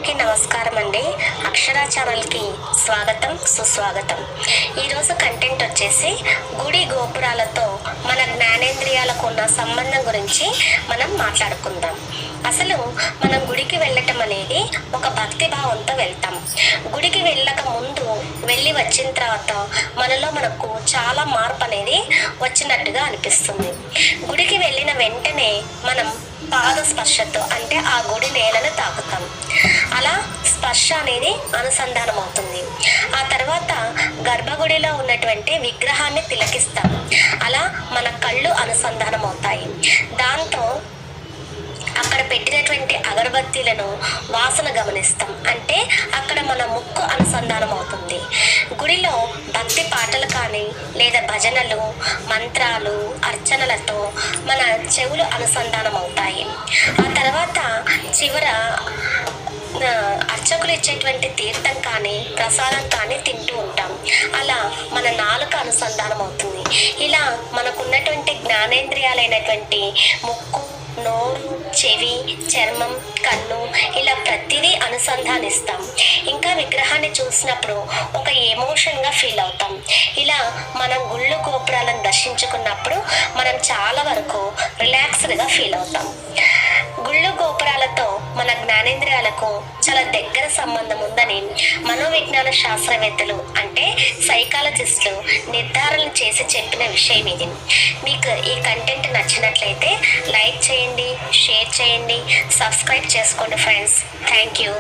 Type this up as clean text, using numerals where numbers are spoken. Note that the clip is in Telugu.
అందరికీ నమస్కారం అండి. అక్షర ఛానల్కి స్వాగతం, సుస్వాగతం. ఈరోజు కంటెంట్ వచ్చేసి గుడి గోపురాలతో మన జ్ఞానేంద్రియాలకు ఉన్న సంబంధం గురించి మనం మాట్లాడుకుందాం. అసలు మనం గుడికి వెళ్ళటం అనేది ఒక భక్తి భావంతో వెళ్తాం. గుడికి వెళ్ళక ముందు వెళ్ళి వచ్చిన తర్వాత మనకు చాలా మార్పు అనేది వచ్చినట్టుగా అనిపిస్తుంది. గుడికి వెళ్ళిన వెంటనే మనం పాద స్పర్శతో అంటే ఆ గుడి నేలను తాకుతాం. అలా స్పర్శ అనేది అనుసంధానం అవుతుంది. ఆ తర్వాత గర్భగుడిలో ఉన్నటువంటి విగ్రహాన్ని తిలకిస్తాం. అలా మన కళ్ళు అనుసంధానం అవుతాయి. దాంతో అక్కడ పెట్టినటువంటి అగరబత్తీలను వాసన గమనిస్తాం. అంటే అక్కడ మన ముక్కు అనుసంధానం అవుతుంది. గుడిలో భక్తి పాటలు కానీ లేదా భజనలు, మంత్రాలు, అర్చనలతో మన చెవులు అనుసంధానం అవుతాయి. ఆ తర్వాత చివర అర్చకులు ఇచ్చేటువంటి తీర్థం కానీ ప్రసాదం కానీ తింటూ ఉంటాం. అలా మన నాలుక అనుసంధానం అవుతుంది. ఇలా మనకున్నటువంటి జ్ఞానేంద్రియాలైనటువంటి ముక్కు, నోరు, చెవి, చర్మం, కన్ను ఇలా ప్రతిదీ అనుసంధానిస్తాం. ఇంకా విగ్రహాన్ని చూసినప్పుడు ఒక ఎమోషన్గా ఫీల్ అవుతాం. ఇలా మనం గుళ్ళు గోపురాలను దర్శించుకున్నప్పుడు మనం చాలా వరకు రిలాక్స్డ్గా ఫీల్ అవుతాం. గుళ్ళు గోపురాలతో మన జ్ఞానేంద్రియాలకు చాలా దగ్గర సంబంధం ఉందని మనోవిజ్ఞాన శాస్త్రవేత్తలు అంటే సైకాలజిస్టులు నిర్ధారణ చేసి చెప్పిన విషయం ఇది. మీకు ఈ కంటెంట్ నచ్చినట్లయితే లైక్ చేయండి, షేర్ చేయండి, సబ్స్క్రైబ్ చేసుకోండి ఫ్రెండ్స్. Thank you.